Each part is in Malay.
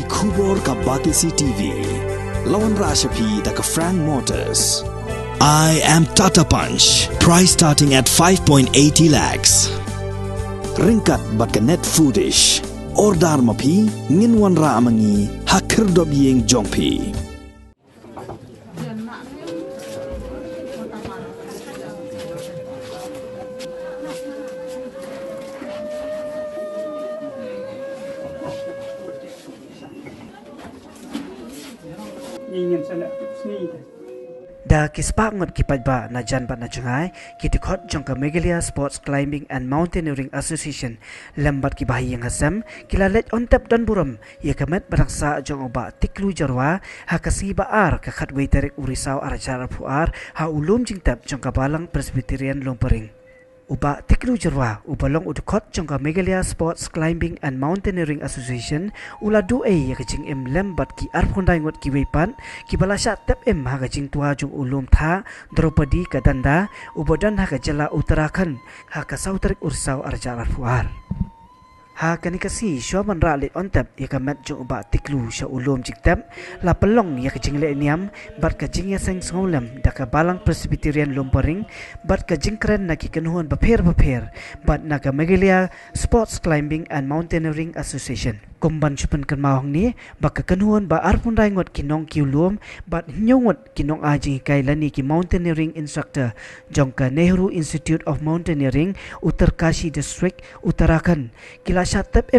Kubor ka Batisi TV. Lawan Rashapi da ka Frank Motors. I am Tata Punch. Price starting at 5.80 lakhs. Ringkat bat ka net foodish. Ordar mapi nginwan ra amangi hakir dob yeng jongpi. Da kispak ngot ki Paidbah na Janbat na Chungai ki tikot jongka Meghalaya Sports Climbing and Mountaineering Association lembat ki bahi yang hasam kila Leit ontep Donburom ia kamet barangsa jong oba Tiklu Jyrwa ha kasi baar ka khatwei tarik urisau aracara puar ha ulum jingtap jongka balang Presbyterian Lompering. Uba Tiklu Jyrwa ubalong udukot jongka Meghalaya Sports Climbing and Mountaineering Association ula duai ya kajing lembat ki arpundai ngot ki weipan ki balasya tep ha kajing tua jong ulum tha Draupadi ka danda ubodan ha kajala Uttarakhand ha ka sautarik ursau arjalar puar. Ha kanikasi syaman ra Leit ontep ya kamet jong uba Tiklu sya ulum jingtap la pelong ya kajing le niam bat kajing ya Sngewlem da ka balang Presbyterian Lompering bat kajing kren na ki kenuhun baper bat na ka Meghalaya Sports Climbing and Mountaineering Association. Kumban chupan kan mahong ni baka kenuhun ba arpundai ngot kinong kiulum bat nyongot kinong ajing kai lani ki mountaineering instructor jongka Nehru Institute of Mountaineering Uttarkashi District Uttarakhand kila syatep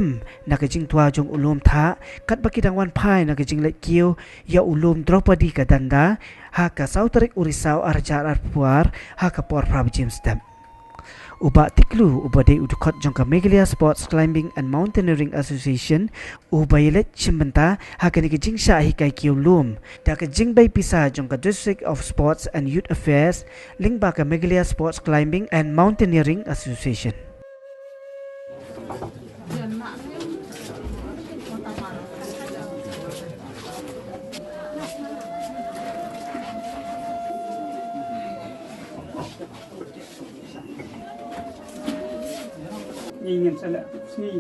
na kajing tua jong ulum tha kat baki dangwan pai na kajing Leit kiu ya ulum Draupadi ka danda ha ka sautarik urisau arjar arpuar ha ka por prabjim step. Uba Tiklu uba de udukot jongka Meghalaya Sports Climbing and Mountaineering Association uba Leit chimbenta ha ka ni kajing sya hikai kiu lum da kajing bai pisa jongka District of Sports and Youth Affairs ling ba ka Meghalaya Sports Climbing and Mountaineering Association. Ingin salah sini.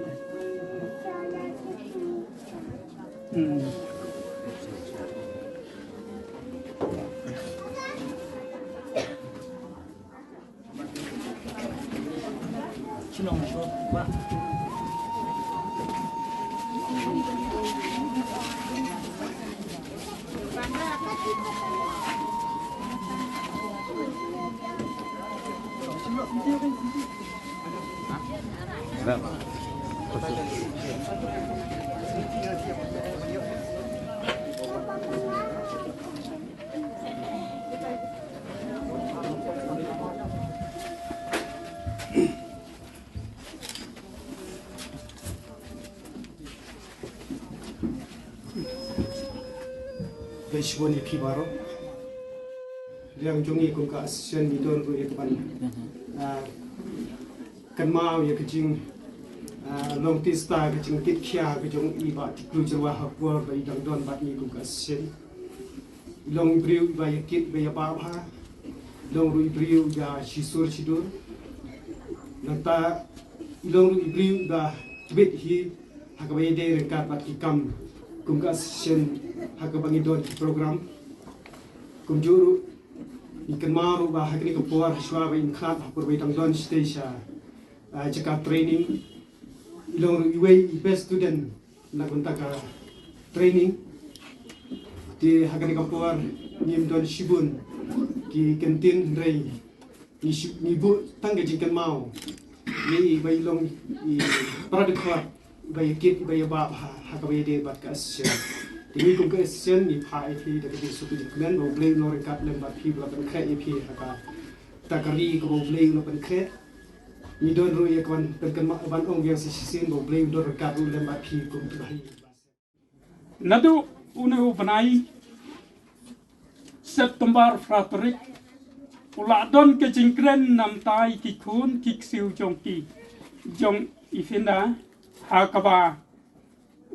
Cilong tu, Pak. Bishwani Pibaro, yang jongi kuka asian midor go ekban, kan mau ya kecing long tista kecing kitkia kecing iba Tiklu Jyrwa hapur bayi dang don bat ni kuka asian, long briu bayi kit bayi bapa, long rui briu ya shisur shidur, nanta long rui briu da bit hi hakabayi de rekat bat kikam kuka asian hakabangi don program kumjuru ikan maru bah hakni kapur shwa ba inkhat hapur bai tang don stage jaka training ilong iway best student na kunta ka training di hakni kapur nim don shibun ki kantin rei ni bu tangga jikan mau ni bai long i pradekwa bai kit bai ba hakabai de bat ka asya ini kumke asian ni pai thi da ke suku dikmen bo blei no rekat lembat phi bla ban kre phi haka takari ko bo blei no ban kre ni don ru ye kan kan ban ong yang sisin bo blei do rekat lembat phi kum tu hai Nadu unu banai September fratrik ula don ke jingkren nam tai ki khun ki siu jong ki jong ifinda hakaba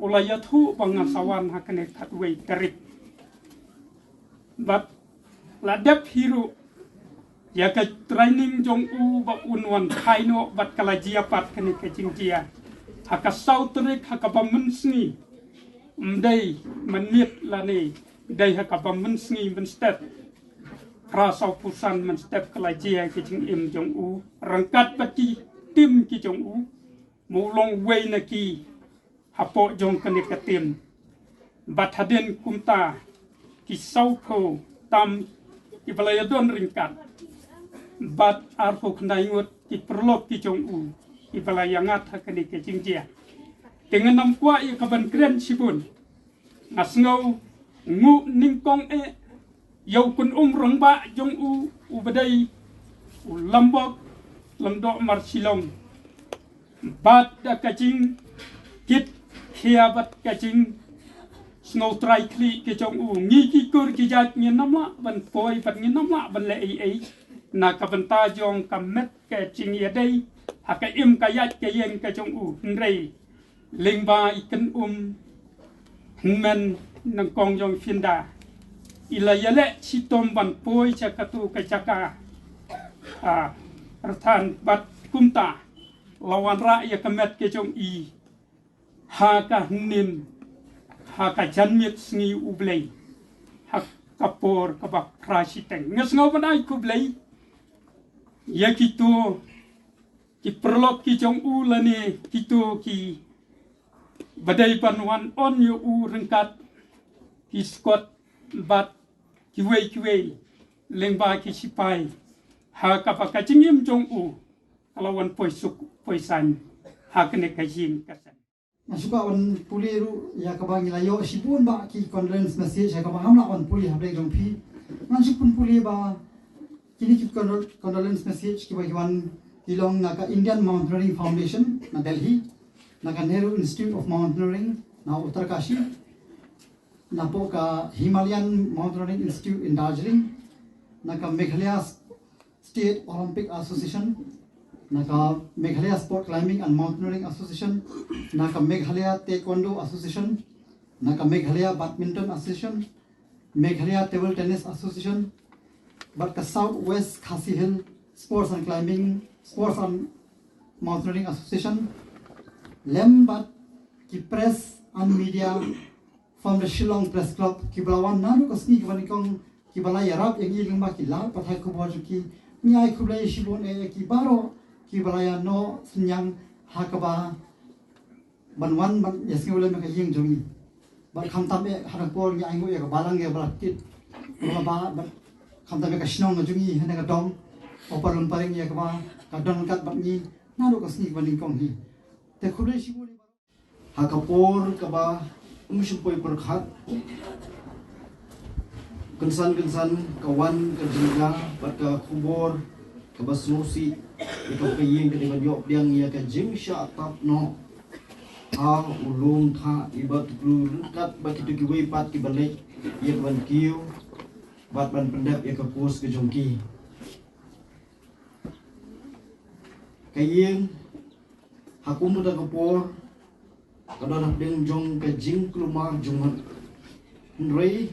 ulayathu bangasawan hakane khatwei tarik bat ladap hiru ya ka training jong u ba unwan khaino bat kalajia pat kane ke jingjia haka sautrik haka bamunsni Mday menit lani day hakapa mensngi menstep Prasau pusan menstep kelajia kicing im jong u rangkat baki tim ki jong u mulong way na ki hapo jong kanik katim bat hadin kumta ki saupo tam ki balayadon ringkat bat arpo knaingut ki perlop ki jong u ki balayangat hakani kicing jia dengan namkwa i kaban kren sibun ngasngau ngu ningkong yau kun rangba jong u badai u lambok lamdok marsilong bat da kacing kit khiabat kacing snow try kli ke jong u ngi ki kur ki jat ngi namla ban poi bat ngi namla ban le ai na ka ban ta jong kamet ke ching ya dai ha ka im ka yat ke yen ka jong u nrei lingba ikan men nang kong jong finda ila yale sitom ban poi chakatu ka chaka rathan bat kumta lawan ra ya kamet ke jong i ha ka nim ha ka janmit sngi ublei ha kapor ka bak krasiteng ngas ngau banai kublei ya kitu ki perlok ki jong u lani kitu ki badai panuan on yu u rengkat ki skot bat ki wei lengba ki sipai ha ka pa kachingim jong u alawan poisuk poisan ha kene kajin kasan Masuka on puliru ya kabang ilayo sibun ba ki condolence message ya kabang amla on puli hablek jong pi mansuk pun puli ba kini ki condolence message ki bagiwan ilong naka Indian Mountaineering Foundation na Delhi naka Nehru Institute of Mountaineering na Uttarkashi na po ka Himalayan Mountaineering Institute in Darjeeling naka Meghalaya State Olympic Association naka Meghalaya Sport Climbing and Mountaineering Association naka Meghalaya Taekwondo Association naka Meghalaya Badminton Association Meghalaya Table Tennis Association but the Southwest Khasi Hill Sports and Climbing Sports and Mountaineering Association Lembat ki press and media from the Shillong Press Club ki balawan nanu kasni kong ki balai yarap yang iling ba ki la pathai ko boju ki nyai kublai shibon ki baro ki balaya no senyang hakaba banwan ban Sngewlem ka ying jongi ba khamtam e harapor nyai ngo ya balang ya balakit ba khamtam ka shnong no jongi hena ka dom opar lumparing ya ka kadon kat ba ni nanu kasni kong hi te kublai shibon hakapor ka ba umusyupoy perkhat kensan kawan kerja bat ka kubor ka basnusi ito kayeng kini magyok diang ya ka jing sya tap no ulung tha ibat Tiklu kat ba kitu ki wei pat ki balik ya ban kiu bat ban pendap ya ka pos ke jongki kayeng hakum da kapor kadang nak jong ke jing kelumar jong rei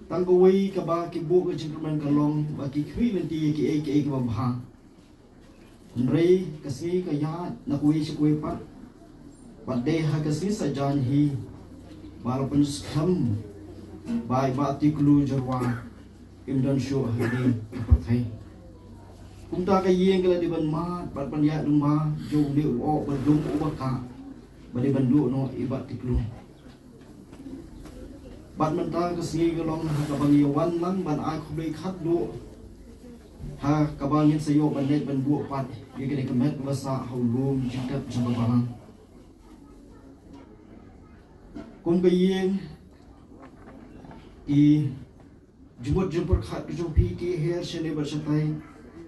tanggawai ka ba ki bu ke jing kelumar kalong ba ki khui nanti ki ki ba bha rei kasi ka ya na kui si kui pa de ha kasi sa jan hi walaupun skam bai ba Tiklu Jyrwa imdan sho hadi pathai kumta ka yeng kala di ban ma bat pan ya lumba jong de o ba dum o ba ka bali bandu no ibat Tiklu bat mentang kesni gelong kabang yawan lang ban ai khubai khat du ha kabangin sayo banet bandu pat ye kene kemet basa haulum jitap jamba balang kum kayeng i jumot jumpur khat jum pi ki her shene bersatai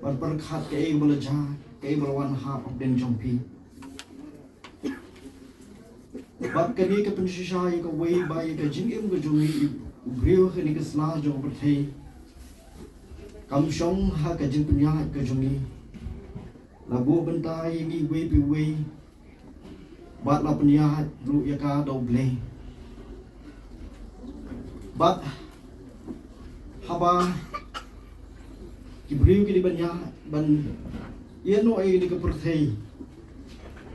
ban per khat ke balaja ke balawan ha den jompi bat kani ka pensisha ka wei ba ka jingim ka jungi ubrio kani ka sla jo berthei kam shong ha ka jing punya ka jungi labu bentai ni wei pi wei bat la punya lu ya ka doble bat haba kibrio ki banya ban yeno ai ni ka berthei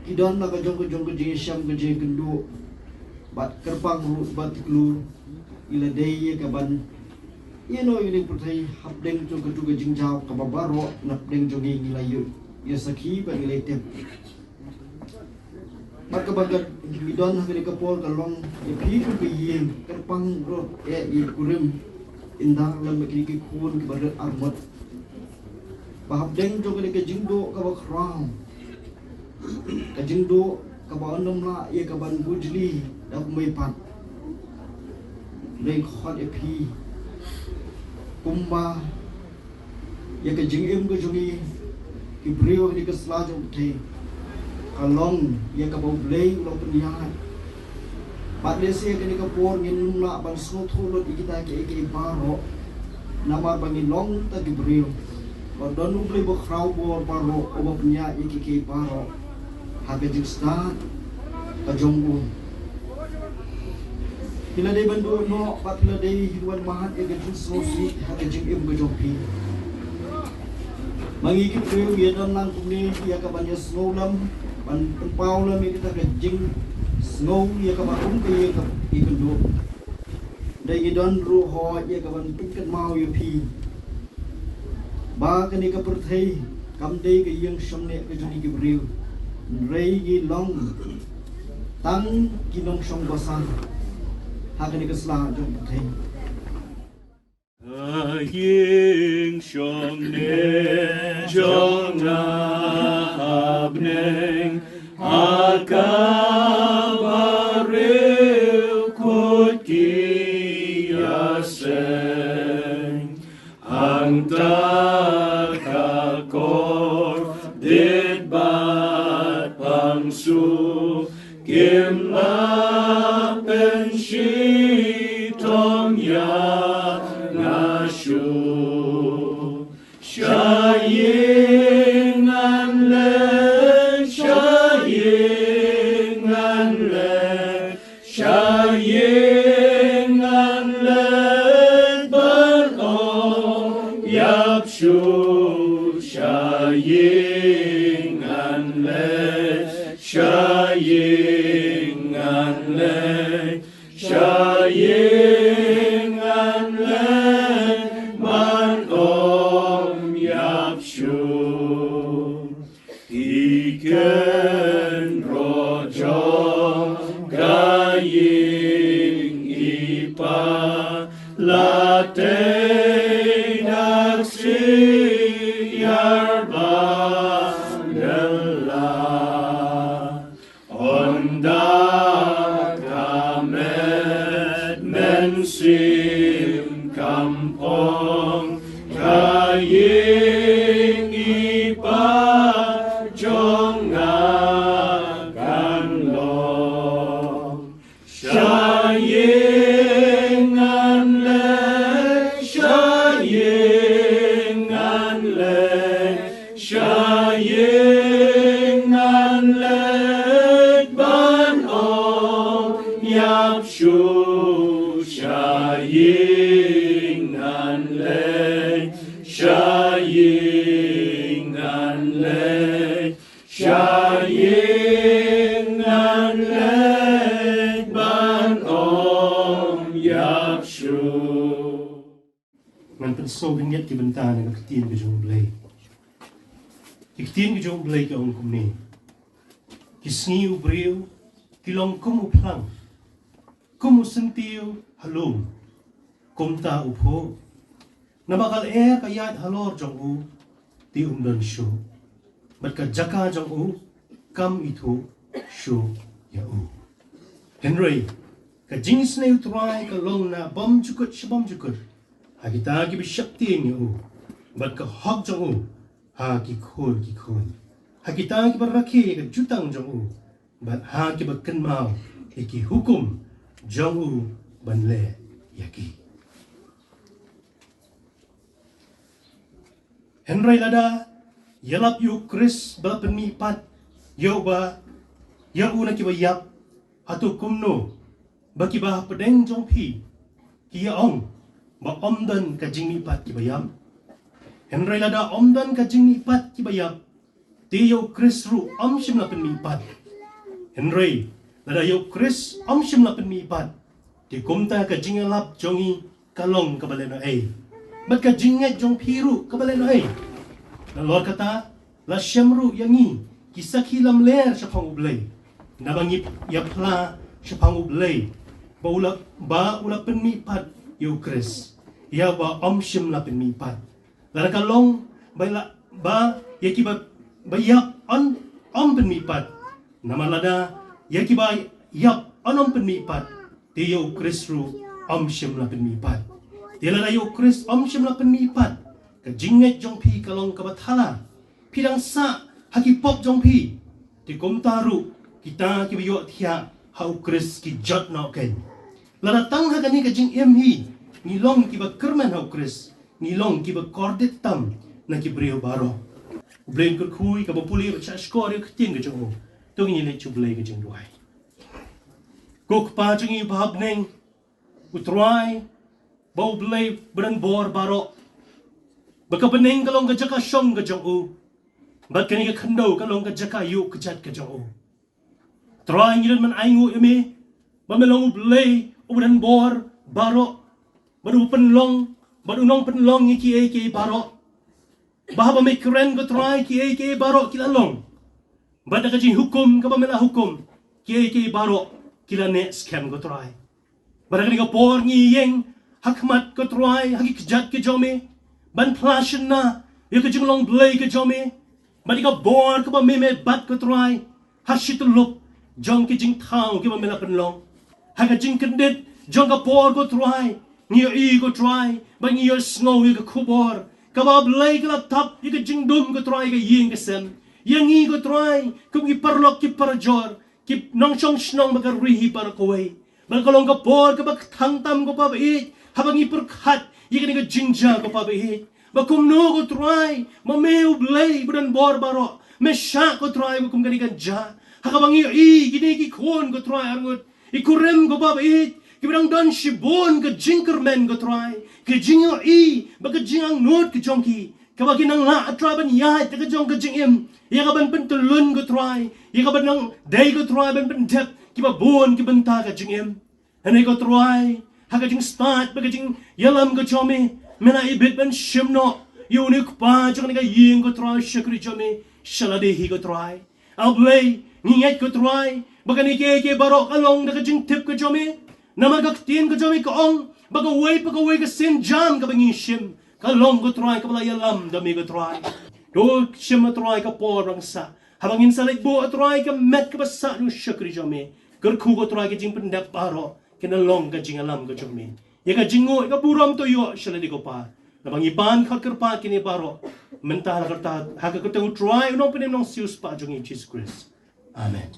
Idon na kajong jing syam kajing kendu bat kerpang ru bat Tiklu ila dei ka ban ino ini putai habdeng tu ketu jingjau ka babaro napdeng jogi ngilayu ya sakhi ban nilai tep bat ka bagat bidon habile ka pol ka long pi ku yin kerpang ro i kurim indang lam ki kun ka bar armot habdeng jogi ka jingdo ka ba khrang ka jingdo ka ba onom la ye ka ban bujli da mai pat lên khót ep kumba ya ka jing em ko jogi ki brio ni ka sla jo the kalong ya ka bau blei lo penia pat le se ka ni ka por ngin la bang so tholo ikita ke baro nama bangin long ta ki brio ko don nu blei bo khrau bo baro o bo penia ke baro ha ka jing sta ka jongbu Bila day bandu no, pat bila day hiduan mahat ya gajin sosi ha gajin im gajopi. Mangikit kayo yadan lang kumni ya kabanya Sngewlem ban tempau lam kita gajin snow ya kabakum kayo ka ikendo. Day gidan ruho ya kaban pikat mau ya pi. Ba kani ka perthai kam day kayang shamne gajuni gibril. Rei gi long tang kinong shong basan. Hakan ikaslah jom putih. Aying shong ne jong abneng akabaril kutiyaseng angta kakor dit bat pangsu kimla penshi tong ya ngashu shayingan le shayingan le ban o yapshu shayingan le Shayingan le man om yapshu iken rojo gaying ipa latei naksi Jyrwa nela onda sim kampong kaying ipa jongakan long shayingan le ban om yapshu Shayingan le ban om yapshu. Man pensou que que ventana que tinha que jong blei. Que tinha que jong blei que on kumni. Que sniu brio, que long como plang. Como sentiu halum. Kom ta upho. Na bakal kayat halor jong u ti umdan sho. Bat ka jaka jong u kam itu sho ya u. Henry ka jings na utrai ka long na bom jukut shabom jukut. Ha kita ki bishakti ya u. Bat ka hok jong u ha ki khol. Ha kita ki baraki ka jutang jong u. Bat ha ki bakan mau ki hukum jong u banle yaki. Henry lada yalap yu Chris ba penipat yo ba ya una ki ba yap atu kumno ba ki ba pedeng jong pi ki ya ong ba omdan ka jing ni pat ki ba yam Henry lada omdan ka jing ni pat ki ba yap ti yo Chris ru om shim la penipat Henry Lada yuk Chris shim la pen mi pat. Ti kumta ka jingalap jongi kalong ka baleno ay. Bat ka jinget jong piru ka baleno ay. Na lor kata la syamru yangi kisah hilam ler sa pangublay. Nabangip yapla sa pangublay. Ba ula pen mi pat yuk Chris. Ya ba shim la pen mi pat. Lada kalong ba yaki ba yap on pen mi pat. Namalada yaki ba yap on pen mi pat. Ti yo Chris ru shim la pen mi pat. Ti lada yo Chris shim la pen mi pat. Ka jinget jong pi kalong ka bathala. Pidang sa hakipop jong pi. Ti kum taru kita ki yo thia hau Chris ki jot no ken. Lada tang ha kani ka jing hi. Ngilong ki ba kerman hau Chris. Ngilong ki ba kordit tam na ki brio baro. Blain kur khui ka ba puli ba cha skor yo ktin ka jong. Tung ni le chu blai ka jing duai. Kok pa jing i bhab neng utrai bau blai bran bor baro. Baka beneng kalong ka jaka shong ka jong u. Bat kani ka khando kalong ka jaka yu ka jat ka jong u. Try ngiran man aingu eme ba melong blai ubran bor baro. Baru penlong, baru nong penlong ni ki baro. Bahaba me keren ko try ki baro kila long. Bada ka jing hukum ka ba mela hukum ki baro kila ne scam ko try. Bada ka por ni yeng hakmat ko try hagi kjat ke jome. Ban plashin na yo ka jing long blay ke jome. Bada ka bor ka ba me bat ko try. Hashitulup jong ki jing thang ki ba mela penlong. Haga jing kendit jong ka por ko try. Niyo ko try, ba niyo snow ka kubor. Kabab lay ka tap, ka jingdum ka try ka ying ka sem. Yang ko try, kung iparlok ki parajor, ki nang siyong snong magarihi para kaway. Balkalong ka por, kabag tangtam ko pabait, habang ipurkat, ka niga jingja ko pabait. Bakumno ko try, mameo blay, budan borbaro, mesya ko try, bakum kanigan ja. Hakabang ginigi kon ko try, arngot, ikurem ko pabait. Kibirang dan shibon ke jinkerman ke try ke jingo baga jingang not ke jongki kabagi nang la atraban yai ke jong ke jingim ya kaban pentulun ke try ya kaban nang day ke try ban pentep kiba bon ke benta ke jingim ane ke try ha ke jing start baga jing yalam ke jome mena ibit ban shimno yunik pa jong ne ying ke try shakri jome shalade hi ke try ablay ngiet ke try baga ni ke barok along de ke jing tip ke jome Namagaktin ka jami kaong bagaway ka sin jam ka bangi shim ka long ko try ka balaya lam dami ko try do shim try ka porang sa habangin sa bo try ka met ka basa no shakri jami garku ko try ka jing pendap paro kina long ka jing alam ka jami ya ka jingo ka buram to yo shala di ko pa nabangi ban ka kerpa kini paro mental kerta ha ka try no penem nong sius pa jong Jesus Christ amen.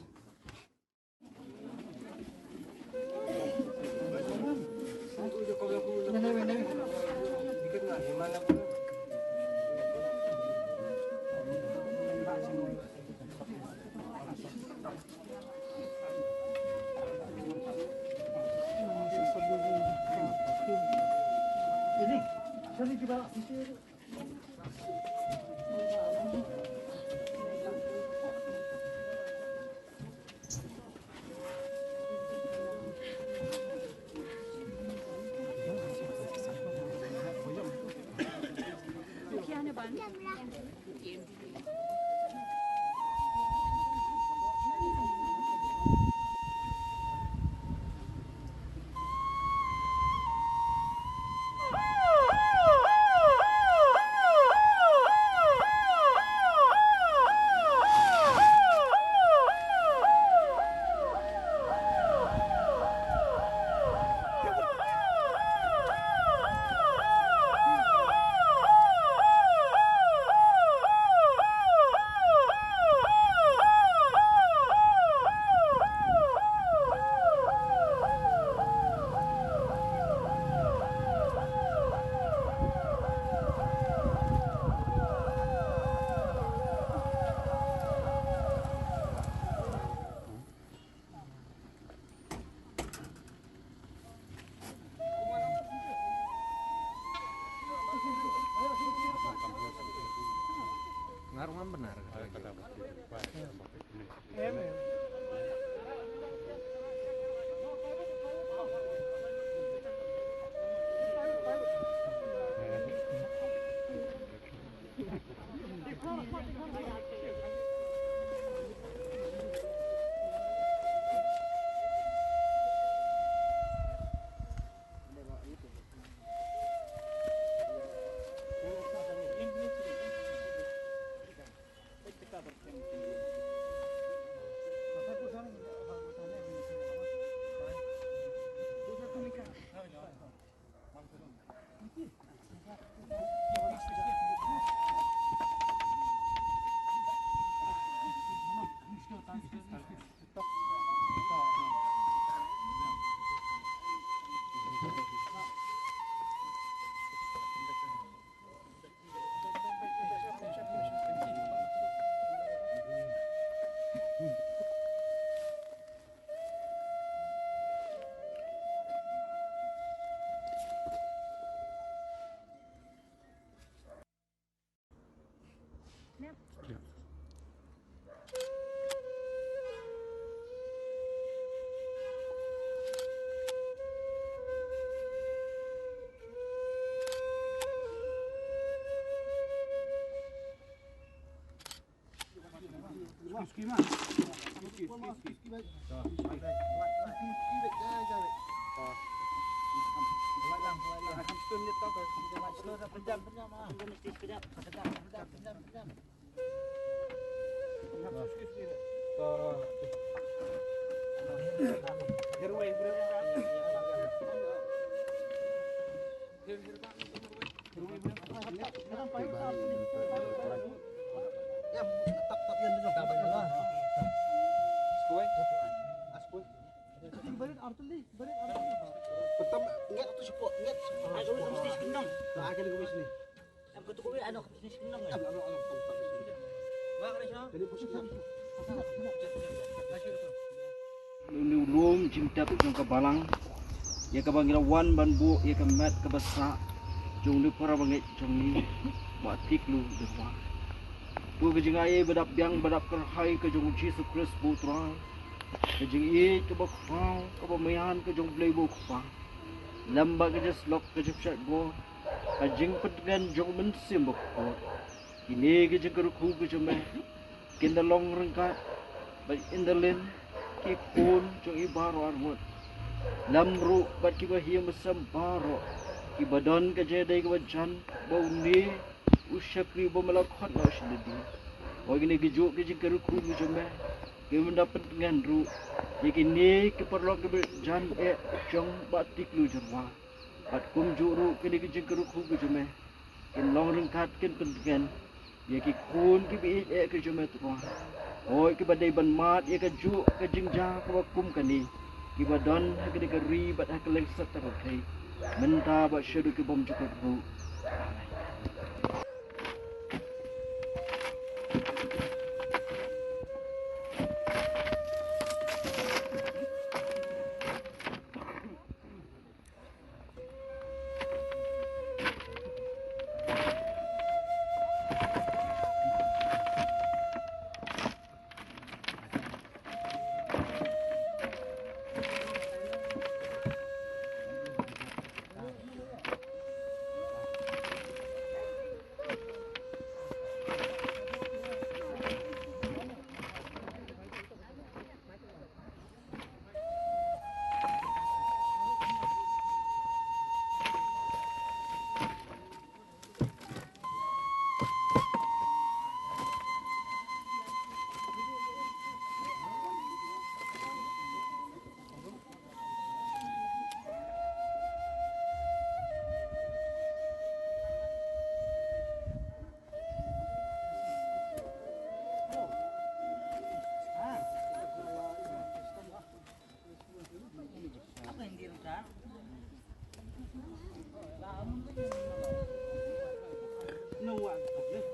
Lu rum cintap jong ka balang ya ka bangira wan ban bu ya ka mat ka basa jong lu para bangai jong ni ba tiklu Jyrwa bu ka jingai badap biang badap kar hai ka jong Jesus Christ bu tra ka jing e ka ba khau ka ba mayan ka jong play bu kha lamba ka just lock ka jip shat go ka jing patgan jong men sim bu ko ini ka jing ka ku ka jong me kin da long rangka ba in the lane ki pun jong ibaro armut lamru bat ki bahia masam baro ki badan ka jedai ka bajan bau ni usyakri bo malakhat la shidi o gini ki juk ki jingkaru ku ki jome ki mendapat dengan ru ki ni ki perlu ki jan jong bat tiklu Jyrwa bat kum juru ki ni ki jingkaru ku ki jome ki long rengkat kin pendengan ya ki kun ki bi ki jome tu oi ki badai ban mat ya ka juk ka jingja ka kum ka ni ki badan ka ni ka ri bat ka leng sat ta kai menta ba shedu ki bom juk ru no one.